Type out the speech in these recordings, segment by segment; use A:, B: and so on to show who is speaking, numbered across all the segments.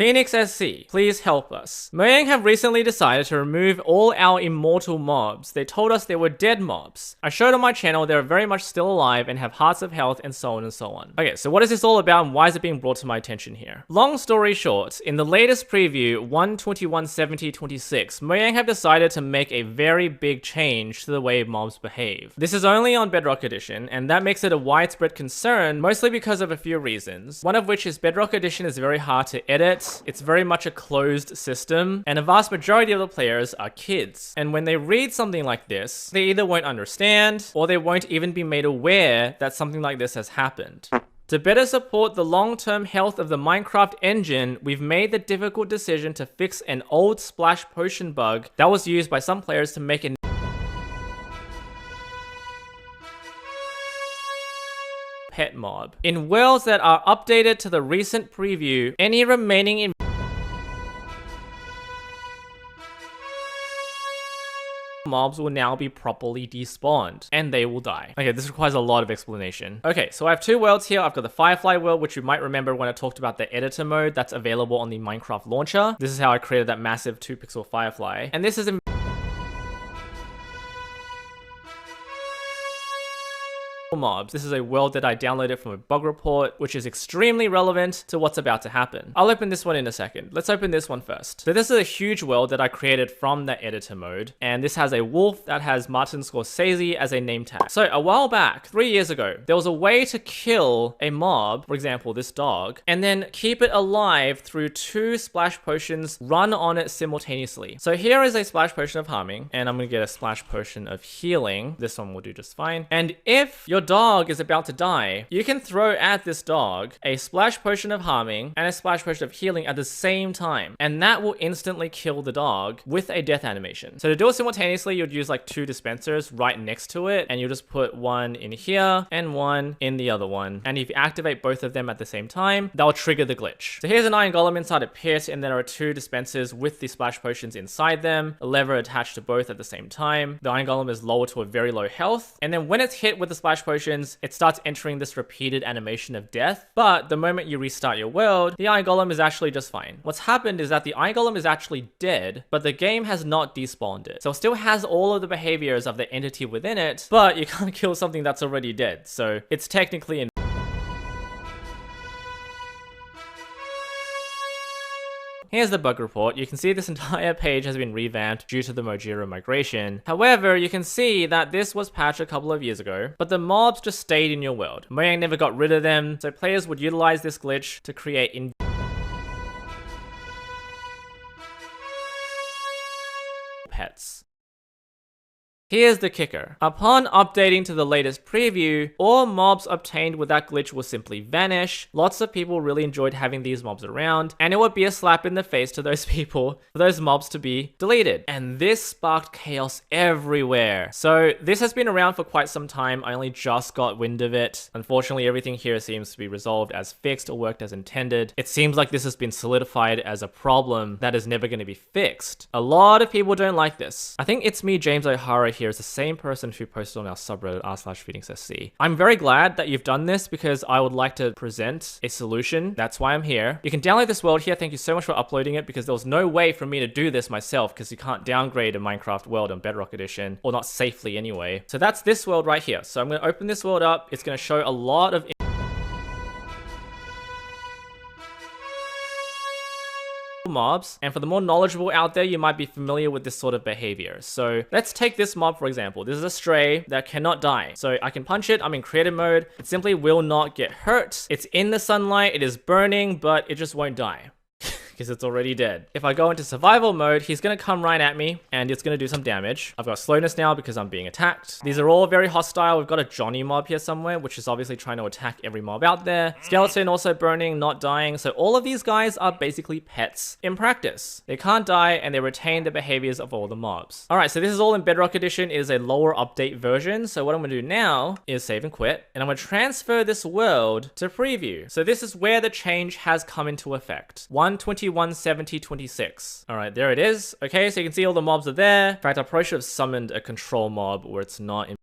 A: Phoenix SC, please help us. Mojang have recently decided to remove all our immortal mobs. They told us they were dead mobs. I showed on my channel they're very much still alive and have hearts of health and so on and so on. Okay, so what is this all about and why is it being brought to my attention here? Long story short, in the latest preview, 1.21.70.26, Mojang have decided to make a very big change to the way mobs behave. This is only on Bedrock Edition, and that makes it a widespread concern, mostly because of a few reasons. One of which is Bedrock Edition is very hard to edit, it's very much a closed system, and a vast majority of the players are kids. And when they read something like this, they either won't understand, or they won't even be made aware that something like this has happened. To better support the long-term health of the Minecraft engine, we've made the difficult decision to fix an old splash potion bug that was used by some players to make an pet mob. In worlds that are updated to the recent preview, any remaining mobs will now be properly despawned, and they will die. Okay, this requires a lot of explanation. Okay, so I have two worlds here. I've got the Firefly world, which you might remember when I talked about the editor mode that's available on the Minecraft launcher. This is how I created that massive 2-pixel Firefly. And this is mobs. This is a world that I downloaded from a bug report, which is extremely relevant to what's about to happen. I'll open this one in a second. Let's open this one first. So this is a huge world that I created from the editor mode, and this has a wolf that has Martin Scorsese as a name tag. So a while back, 3 years ago, there was a way to kill a mob, for example, this dog, and then keep it alive through 2 splash potions run on it simultaneously. So here is a splash potion of harming, and I'm gonna get a splash potion of healing. This one will do just fine. And if your dog is about to die, you can throw at this dog a splash potion of harming and a splash potion of healing at the same time, and that will instantly kill the dog with a death animation. So to do it simultaneously, you'd use like 2 dispensers right next to it, and you just put one in here and one in the other one, and if you activate both of them at the same time, that'll trigger the glitch. So here's an iron golem inside a pit, and there are 2 dispensers with the splash potions inside them, a lever attached to both at the same time. The iron golem is lowered to a very low health, and then when it's hit with the splash potions, it starts entering this repeated animation of death. But the moment you restart your world, the iron golem is actually just fine. What's happened is that the iron golem is actually dead, but the game has not despawned it. So it still has all of the behaviors of the entity within it, but you can't kill something that's already dead. So it's technically Here's the bug report. You can see this entire page has been revamped due to the Mojang migration. However, you can see that this was patched a couple of years ago, but the mobs just stayed in your world. Mojang never got rid of them, so players would utilize this glitch to create pets. Here's the kicker. Upon updating to the latest preview, all mobs obtained with that glitch will simply vanish. Lots of people really enjoyed having these mobs around, and it would be a slap in the face to those people for those mobs to be deleted. And this sparked chaos everywhere. So this has been around for quite some time. I only just got wind of it. Unfortunately, everything here seems to be resolved as fixed or worked as intended. It seems like this has been solidified as a problem that is never going to be fixed. A lot of people don't like this. I think It's Me, James O'Hara here is the same person who posted on our subreddit r/PhoenixSC. I'm very glad that you've done this because I would like to present a solution. That's why I'm here. You can download this world here. Thank you so much for uploading it because there was no way for me to do this myself because you can't downgrade a Minecraft world on Bedrock Edition, or not safely anyway. So that's this world right here. So I'm going to open this world up. It's going to show a lot of mobs, and for the more knowledgeable out there, you might be familiar with this sort of behavior. So let's take this mob for example. This is a stray that cannot die. So I can punch it, I'm in creative mode, it simply will not get hurt. It's in the sunlight, it is burning, but it just won't die. Because it's already dead. If I go into survival mode, he's gonna come right at me and it's gonna do some damage. I've got slowness now because I'm being attacked. These are all very hostile. We've got a Johnny mob here somewhere, which is obviously trying to attack every mob out there. Skeleton also burning, not dying. So all of these guys are basically pets in practice. They can't die and they retain the behaviors of all the mobs. All right, so this is all in Bedrock Edition. It is a lower update version. So what I'm gonna do now is save and quit, and I'm gonna transfer this world to preview. So this is where the change has come into effect. 1.21.70.26. All right, there it is. Okay, so you can see all the mobs are there. In fact, I probably should have summoned a control mob where it's not in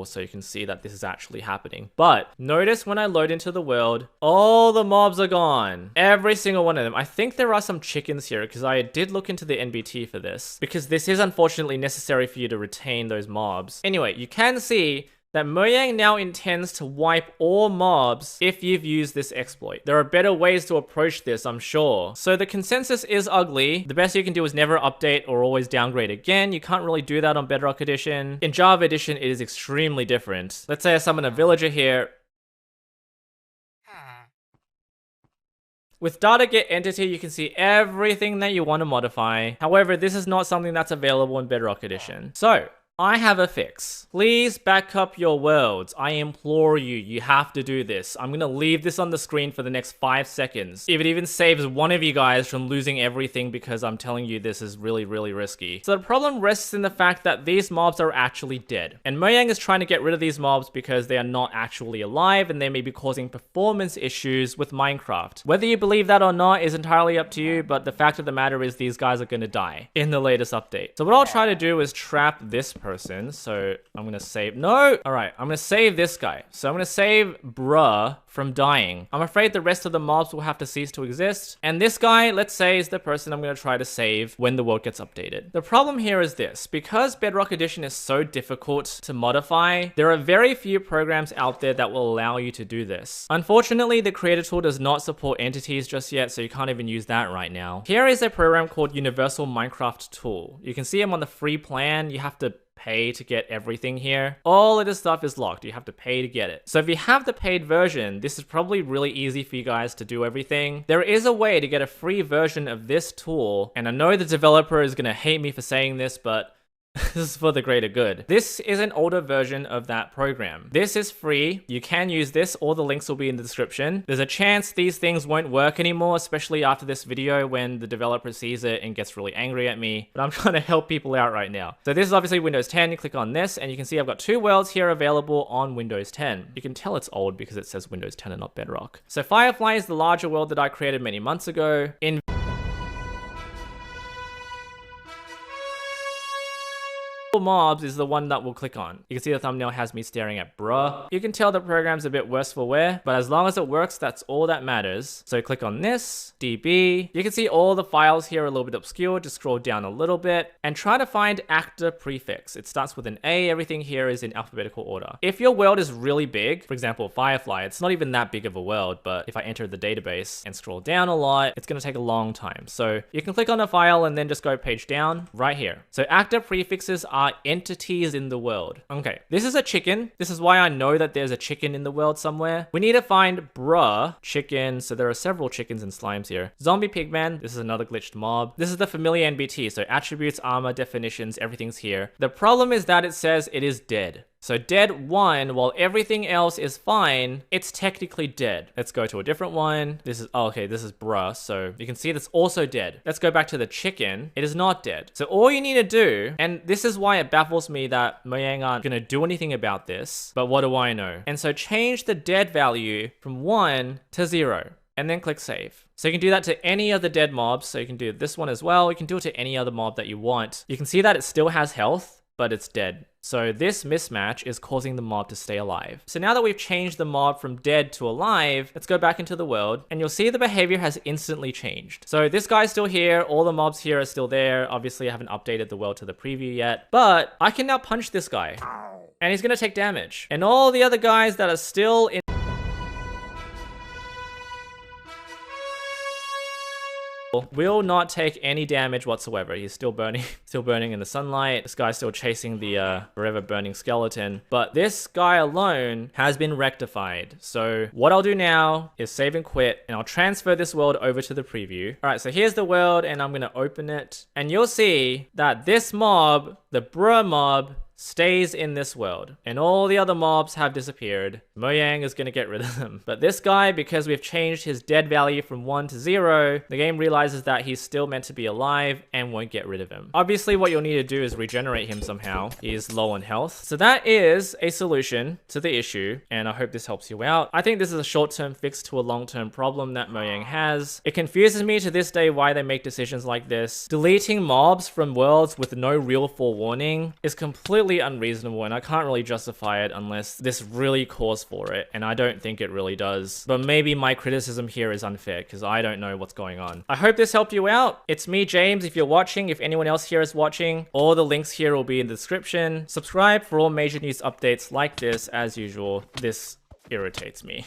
A: so you can see that this is actually happening. But notice when I load into the world, all the mobs are gone. Every single one of them. I think there are some chickens here because I did look into the NBT for this, because this is unfortunately necessary for you to retain those mobs. Anyway, you can see that Mojang now intends to wipe all mobs if you've used this exploit. There are better ways to approach this, I'm sure. So the consensus is ugly. The best you can do is never update or always downgrade again. You can't really do that on Bedrock Edition. In Java Edition, it is extremely different. Let's say I summon a villager here. With data get entity, you can see everything that you want to modify. However, this is not something that's available in Bedrock Edition. So, I have a fix. Please back up your worlds. I implore you, you have to do this. I'm gonna leave this on the screen for the next 5 seconds. If it even saves one of you guys from losing everything because I'm telling you this is really, really risky. So the problem rests in the fact that these mobs are actually dead. And Mojang is trying to get rid of these mobs because they are not actually alive and they may be causing performance issues with Minecraft. Whether you believe that or not is entirely up to you, but the fact of the matter is these guys are gonna die in the latest update. So what I'll try to do is trap this person. So I'm gonna save, no! Alright, I'm gonna save this guy. So I'm gonna save bruh from dying. I'm afraid the rest of the mobs will have to cease to exist. And this guy, let's say, is the person I'm gonna try to save when the world gets updated. The problem here is this: because Bedrock Edition is so difficult to modify, there are very few programs out there that will allow you to do this. Unfortunately, the creator tool does not support entities just yet, so you can't even use that right now. Here is a program called Universal Minecraft Tool. You can see him on the free plan. You have to pay to get everything here. All of this stuff is locked. You have to pay to get it. So if you have the paid version, this is probably really easy for you guys to do everything. There is a way to get a free version of this tool, and I know the developer is gonna hate me for saying this, but this is for the greater good. This is an older version of that program. This is free. You can use this. All the links will be in the description. There's a chance these things won't work anymore, especially after this video when the developer sees it and gets really angry at me. But I'm trying to help people out right now. So this is obviously Windows 10. You click on this and you can see I've got 2 worlds here available on Windows 10. You can tell it's old because it says Windows 10 and not Bedrock. So Firefly is the larger world that I created many months ago. Mobs is the one that we'll click on. You can see the thumbnail has me staring at bruh. You can tell the program's a bit worse for wear, but as long as it works, that's all that matters. So click on this, DB. You can see all the files here are a little bit obscure. Just scroll down a little bit and try to find actor prefix. It starts with an A. Everything here is in alphabetical order. If your world is really big, for example, Firefly, it's not even that big of a world, but if I enter the database and scroll down a lot, it's gonna take a long time. So you can click on a file and then just go page down right here. So actor prefixes are entities in the world. Okay, this is a chicken. This is why I know that there's a chicken in the world somewhere. We need to find bruh, chicken. So there are several chickens and slimes here. Zombie pigman. This is another glitched mob. This is the familiar NBT. So attributes, armor, definitions, everything's here. The problem is that it says it is dead. So dead 1, while everything else is fine, it's technically dead. Let's go to a different one. This is, oh, okay, this is bruh. So you can see that's also dead. Let's go back to the chicken. It is not dead. So all you need to do, and this is why it baffles me that Mojang aren't gonna do anything about this, but what do I know? And so change the dead value from 1 to 0. And then click save. So you can do that to any of the dead mobs. So you can do this one as well. You can do it to any other mob that you want. You can see that it still has health, but it's dead. So this mismatch is causing the mob to stay alive. So now that we've changed the mob from dead to alive, let's go back into the world and you'll see the behavior has instantly changed. So this guy's still here. All the mobs here are still there. Obviously I haven't updated the world to the preview yet, but I can now punch this guy and he's gonna take damage. And all the other guys that are still in will not take any damage whatsoever. He's still burning, in the sunlight. This guy's still chasing the forever burning skeleton. But this guy alone has been rectified. So what I'll do now is save and quit, and I'll transfer this world over to the preview. All right, so here's the world, and I'm gonna open it, and you'll see that this mob, the bruh mob, stays in this world and all the other mobs have disappeared. Mojang is going to get rid of them. But this guy, because we've changed his dead value from 1 to 0, the game realizes that he's still meant to be alive and won't get rid of him. Obviously, what you'll need to do is regenerate him somehow. He's low on health. So that is a solution to the issue, and I hope this helps you out. I think this is a short-term fix to a long-term problem that Mojang has. It confuses me to this day why they make decisions like this. Deleting mobs from worlds with no real forewarning is completely totally unreasonable, and I can't really justify it unless this really calls for it, and I don't think it really does. But maybe my criticism here is unfair because I don't know what's going on. I hope this helped you out. It's me, James, if you're watching. If anyone else here is watching, all the links here will be in the description. Subscribe for all major news updates like this. As usual, this irritates me.